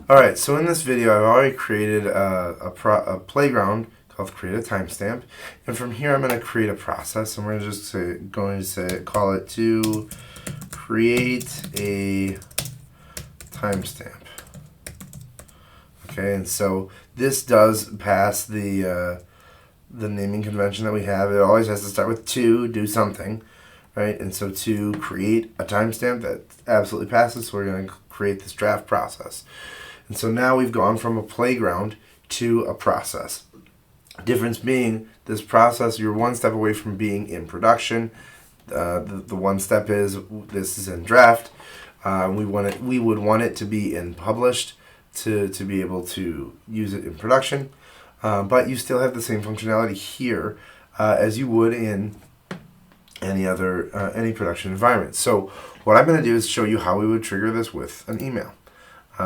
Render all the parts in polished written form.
Alright, so in this video I've already created a playground called create a timestamp, and from here I'm going to create a process, and we're just call it to create a timestamp. Okay, and so this does pass the naming convention that we have. It always has to start with to do something, right? And so to create a timestamp, that absolutely passes, so we're going to create this draft process. And so now we've gone from a playground to a process. Difference being, this process, you're one step away from being in production. The one step is this is in draft. We would want it to be in published to be able to use it in production. But you still have the same functionality here as you would in any production environment. So what I'm going to do is show you how we would trigger this with an email.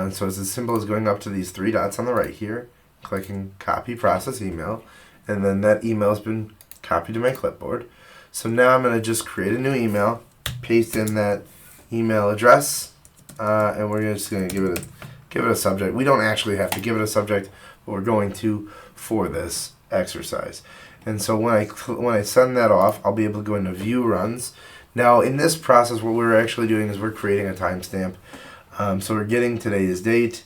So it's as simple as going up to these three dots on the right here, clicking copy process email, and then that email has been copied to my clipboard. So now I'm going to just create a new email, paste in that email address, and we're just going to give it a subject. We don't actually have to give it a subject, but we're going to for this exercise. And so when I send that off, I'll be able to go into view runs. Now in this process, what we're actually doing is we're creating a timestamp. So we're getting today's date.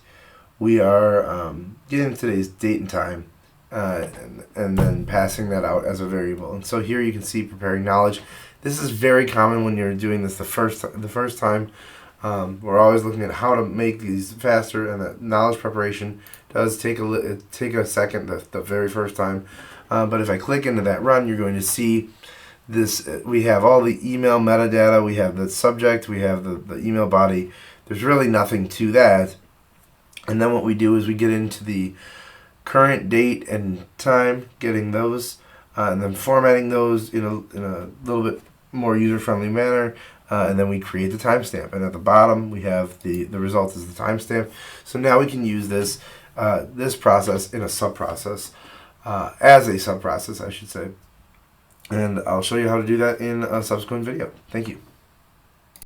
We are getting today's date and time, and then passing that out as a variable. And so here you can see preparing knowledge. This is very common when you're doing this the first time. We're always looking at how to make these faster, and that knowledge preparation does take a second the very first time. But if I click into that run, you're going to see this. We have all the email metadata. We have the subject. We have the email body. There's really nothing to that. And then what we do is we get into the current date and time, getting those, and then formatting those in a little bit more user-friendly manner. And then we create the timestamp. And at the bottom, we have the result is the timestamp. So now we can use this process in a sub-process, as a sub-process, I should say. And I'll show you how to do that in a subsequent video. Thank you.